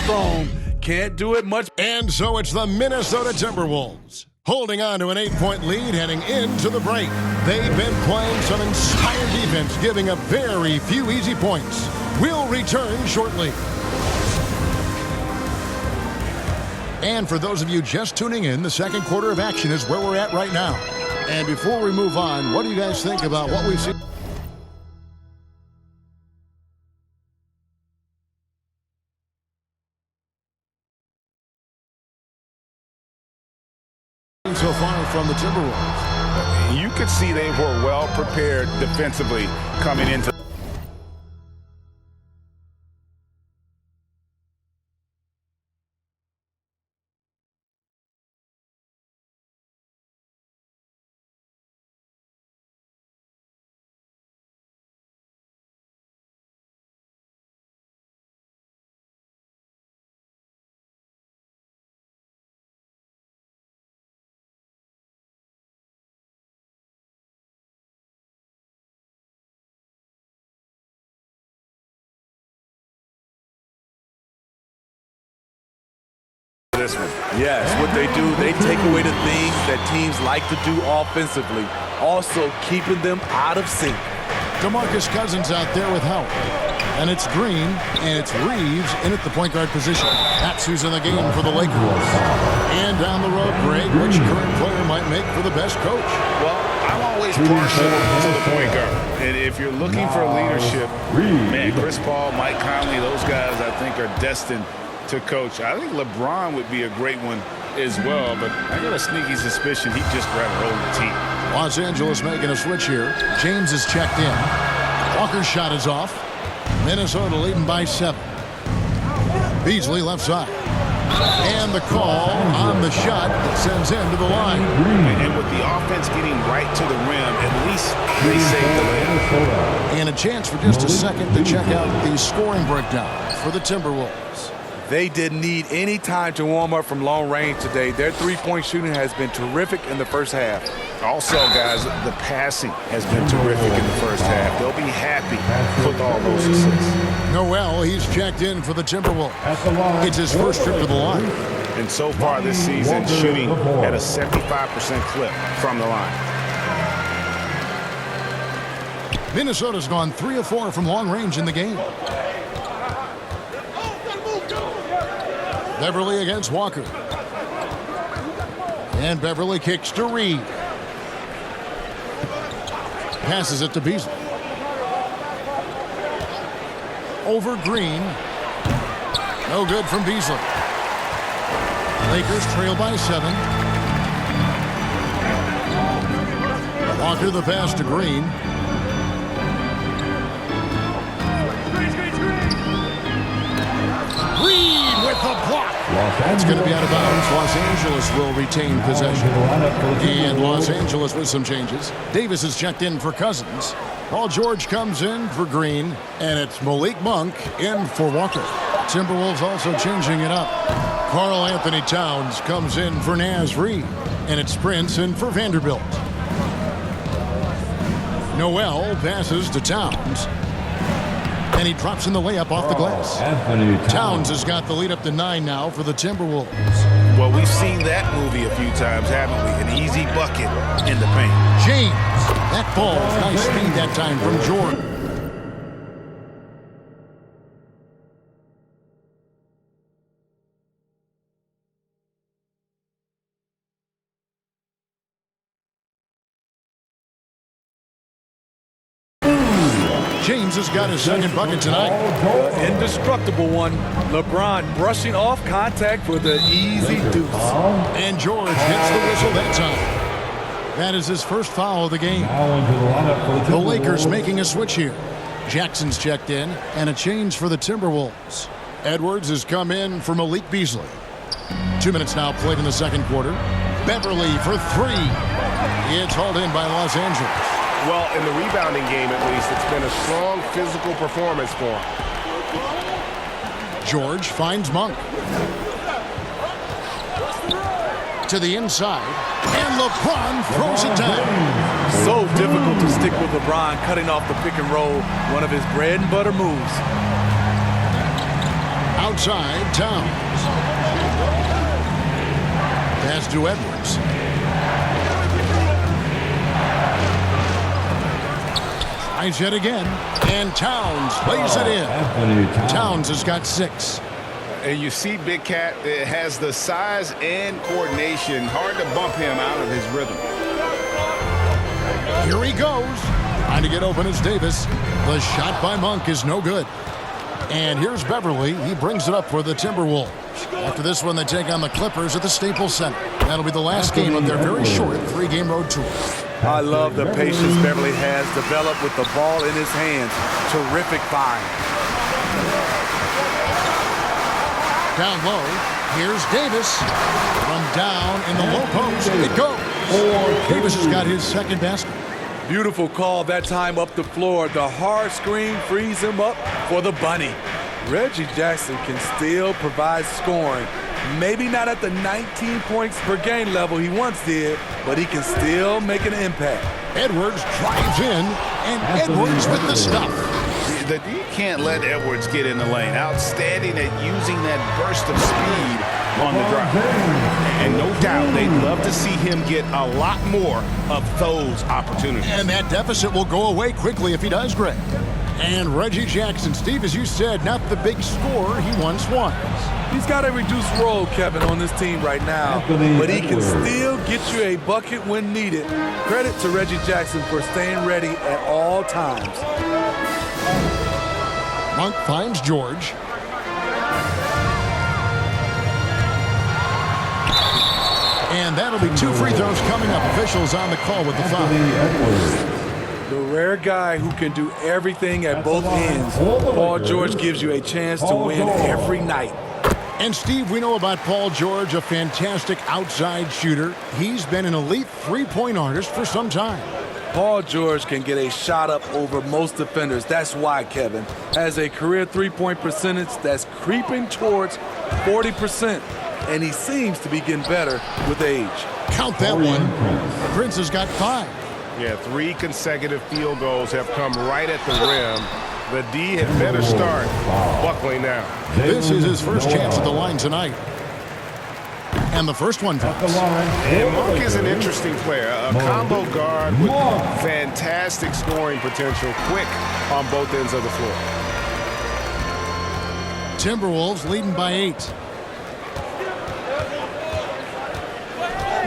strong. Can't do it much. And so it's the Minnesota Timberwolves holding on to an 8-point lead heading into the break. They've been playing some inspired defense, giving up very few easy points. We'll return shortly. And for those of you just tuning in, the second quarter of action is where we're at right now. And before we move on, what do you guys think about what we've seen so far from the Timberwolves? You could see they were well prepared defensively coming into this one. Yes, what they do, they take away the things that teams like to do offensively, also keeping them out of sync. DeMarcus Cousins out there with help. And it's Green, and it's Reeves in at the point guard position. That's who's in the game for the Lakers. And down the road, Greg, which current player might make for the best coach? Well, I'm always partial to the point guard. And if you're looking for leadership, man, Chris Paul, Mike Conley, those guys I think are destined to coach. I think LeBron would be a great one as well, but I got a sneaky suspicion he'd just rather hold the team. Los Angeles making a switch here. James is checked in. Walker's shot is off. Minnesota leading by 7. Beasley left side. And the call on the shot that sends him to the line. And with the offense getting right to the rim, at least they saved the layup. And a chance for just a second to check out the scoring breakdown for the Timberwolves. They didn't need any time to warm up from long range today. Their three-point shooting has been terrific in the first half. Also, guys, the passing has been terrific in the first half. They'll be happy with all those assists. Noel, he's checked in for the Timberwolves. It's his first trip to the line. And so far this season, shooting at a 75% clip from the line. Minnesota's gone 3 of 4 from long range in the game. Beverly against Walker. And Beverly kicks to Reed. Passes it to Beasley. Over Green. No good from Beasley. Lakers trail by 7. Walker the pass to Green. Reed with the block. That's going to be out of bounds. Los Angeles will retain possession. And Los Angeles with some changes. Davis is checked in for Cousins. Paul George comes in for Green. And it's Malik Monk in for Walker. Timberwolves also changing it up. Karl Anthony Towns comes in for Naz Reid. And it's Prince in for Vanderbilt. Noel passes to Towns. And he drops in the layup off the glass. Towns has got the lead up to 9 now for the Timberwolves. Well, we've seen that movie a few times, haven't we? An easy bucket in the paint. James. That ball. Nice speed that time from Jordan. James has got his second bucket tonight. The indestructible one. LeBron brushing off contact for the easy deuce. And George gets the whistle that time. That is his first foul of the game. The Lakers making a switch here. Jackson's checked in, and a change for the Timberwolves. Edwards has come in for Malik Beasley. 2 minutes now played in the second quarter. Beverly for 3. It's hauled in by Los Angeles. Well, in the rebounding game, at least, it's been a strong physical performance for him. George finds Monk. To the inside, and LeBron throws it down. So difficult to stick with LeBron cutting off the pick and roll, one of his bread and butter moves. outside, Towns. Pass to Edwards. Tries it again, and Towns plays it in. Towns has got 6. And you see Big Cat has the size and coordination. Hard to bump him out of his rhythm. Here he goes. Trying to get open is Davis. The shot by Monk is no good. And here's Beverly. He brings it up for the Timberwolves. After this one, they take on the Clippers at the Staples Center. That'll be the last game of their very short 3-game road tour. I love the patience Beverly has developed with the ball in his hands. Terrific find. Down low, here's Davis. From down in the low post, it goes. Davis has got his second basket. Beautiful call that time up the floor. The hard screen frees him up for the bunny. Reggie Jackson can still provide scoring. Maybe not at the 19 points per game level he once did, but he can still make an impact. Edwards drives in, and Edwards with the stuff. You can't let Edwards get in the lane. Outstanding at using that burst of speed on the drive. And no doubt they'd love to see him get a lot more of those opportunities. And that deficit will go away quickly if he does, Greg. And Reggie Jackson, Steve, as you said, not the big scorer he once was. He's got a reduced role, Kevin, on this team right now, but he can still get you a bucket when needed. Credit to Reggie Jackson for staying ready at all times. Monk finds George. And that'll be 2 free throws coming up. Officials on the call with the foul. The rare guy who can do everything at both ends. Paul George gives you a chance to win every night. And Steve, we know about Paul George, a fantastic outside shooter. He's been an elite three-point artist for some time. Paul George can get a shot up over most defenders. That's why, Kevin, has a career three-point percentage that's creeping towards 40%. And he seems to be getting better with age. Count that one. Prince has got 5. Yeah, 3 consecutive field goals have come right at the rim. The D had better start buckling down. This is his first chance at the line tonight. And the first one falls. And Monk is an interesting player. A combo guard with fantastic scoring potential, quick on both ends of the floor. Timberwolves leading by 8.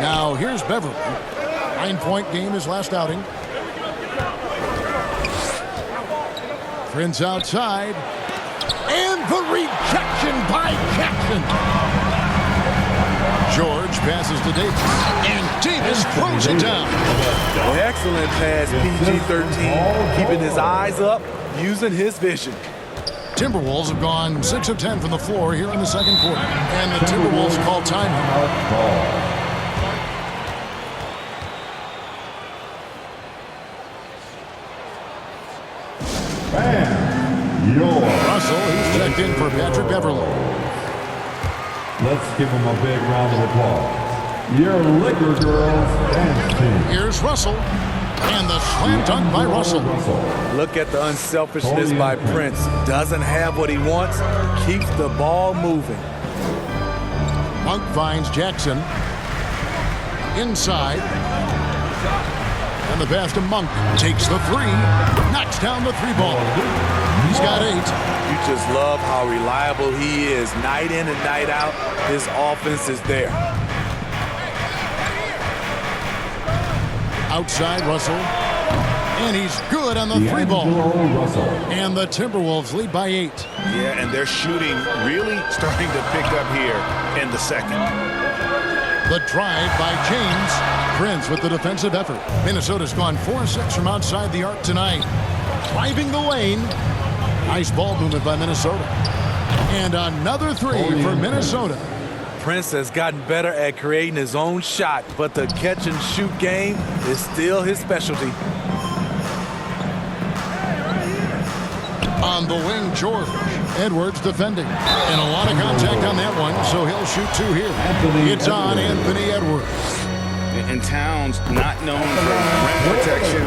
Now here's Beverly. 9-point game his last outing. Prince outside. And the rejection by Jackson. George passes to Davis. And Davis throws it down. Excellent pass, PG-13. Keeping his eyes up, using his vision. Timberwolves have gone 6 of 10 from the floor here in the second quarter. And the Timberwolves call timeout. Russell, he's checked in for Patrick Beverly. Let's give him a big round of applause. Your Liquor Girls dance team. Here's Russell. And the slam dunk by Russell. Look at the unselfishness by Prince. Doesn't have what he wants, keeps the ball moving. Monk finds Jackson. Inside. And the pass to Monk. Takes the 3. Knocks down the 3-ball. He's got 8. You just love how reliable he is. Night in and night out, his offense is there. Outside Russell. And he's good on the 3-ball. And the Timberwolves lead by 8. Yeah, and their shooting really starting to pick up here in the second. The drive by James. Prince with the defensive effort. Minnesota's gone 4-6 from outside the arc tonight. Driving the lane. Nice ball movement by Minnesota. And another 3 for Minnesota. Prince has gotten better at creating his own shot, but the catch and shoot game is still his specialty. On the wing, George. Edwards defending. And a lot of contact on that one, so he'll shoot 2 here. It's on Anthony Edwards. And Towns not known for rim protection,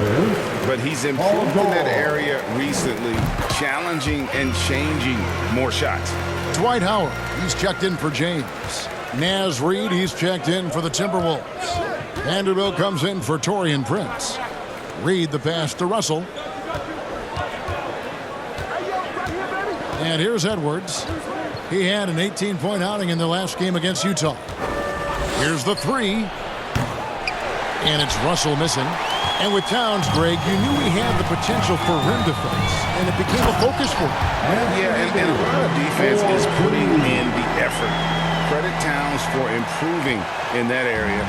but he's improved in that area recently, challenging and changing more shots. Dwight Howard, he's checked in for James. Naz Reid, he's checked in for the Timberwolves. Vanderbilt comes in for Taurean Prince. Reid the pass to Russell. And here's Edwards. He had an 18-point outing in the last game against Utah. Here's the three. And it's Russell missing. And with Towns, Greg, you knew he had the potential for rim defense, and it became a focus for him. Yeah, and a lot of defense is putting in the effort. Credit Towns for improving in that area,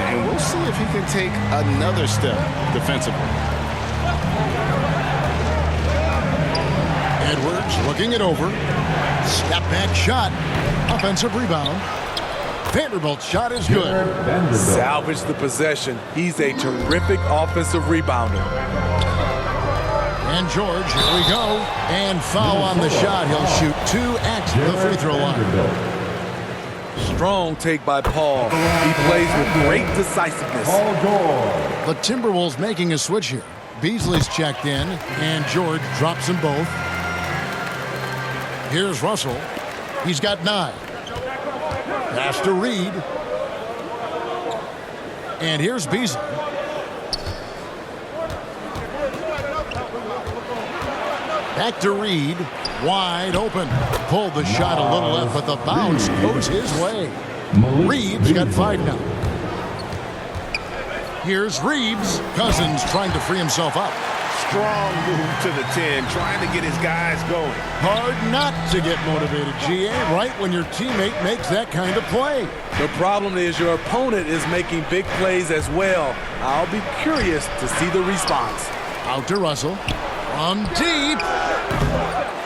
and we'll see if he can take another step defensively. Edwards looking it over. Step back shot. Offensive rebound. Vanderbilt's shot is good. Salvage the possession. He's a terrific offensive rebounder. And George, here we go. And foul on the shot. He'll shoot 2 at the free throw line. Strong take by Paul. He plays with great decisiveness. The Timberwolves making a switch here. Beasley's checked in, and George drops them both. Here's Russell. He's got 9. Pass to Reid. And here's Beasley. Back to Reid. Wide open. Pulled the shot a little left, but the bounce goes his way. Reeves got 5 now. Here's Reeves. Cousins trying to free himself up. Strong move to the 10, trying to get his guys going. Hard not to get motivated, GA, right when your teammate makes that kind of play. The problem is your opponent is making big plays as well. I'll be curious to see the response. Out to Russell. From deep.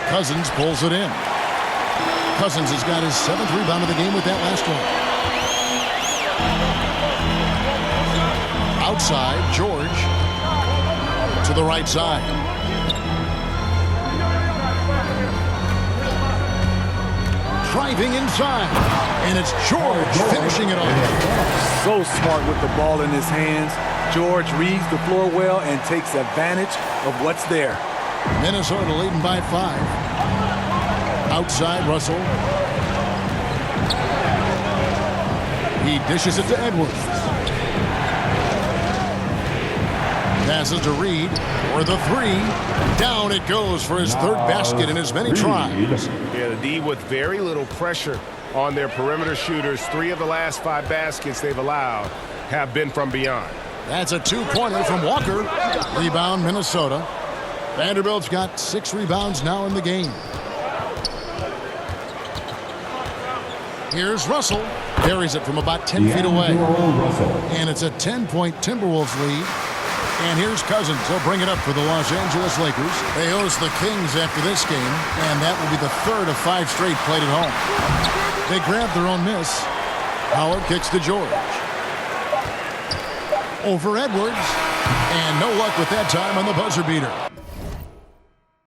Cousins pulls it in. Cousins has got his 7th rebound of the game with that last one. Outside, George. To the right side. Driving inside. And it's George finishing it off. So smart with the ball in his hands. George reads the floor well and takes advantage of what's there. Minnesota leading by 5. Outside, Russell. He dishes it to Edwards. Passes to Reid for the 3. Down it goes for his 3rd basket in as many tries. Yeah, the D with very little pressure on their perimeter shooters. 3 of the last 5 baskets they've allowed have been from beyond. That's a 2-pointer from Walker. Rebound, Minnesota. Vanderbilt's got 6 rebounds now in the game. Here's Russell. Buries it from about 10 feet away. And it's a 10-point Timberwolves lead. And here's Cousins. He'll bring it up for the Los Angeles Lakers. They host the Kings after this game, and that will be the 3rd of 5 straight played at home. They grab their own miss. Howard kicks to George. Over Edwards. And no luck with that time on the buzzer beater.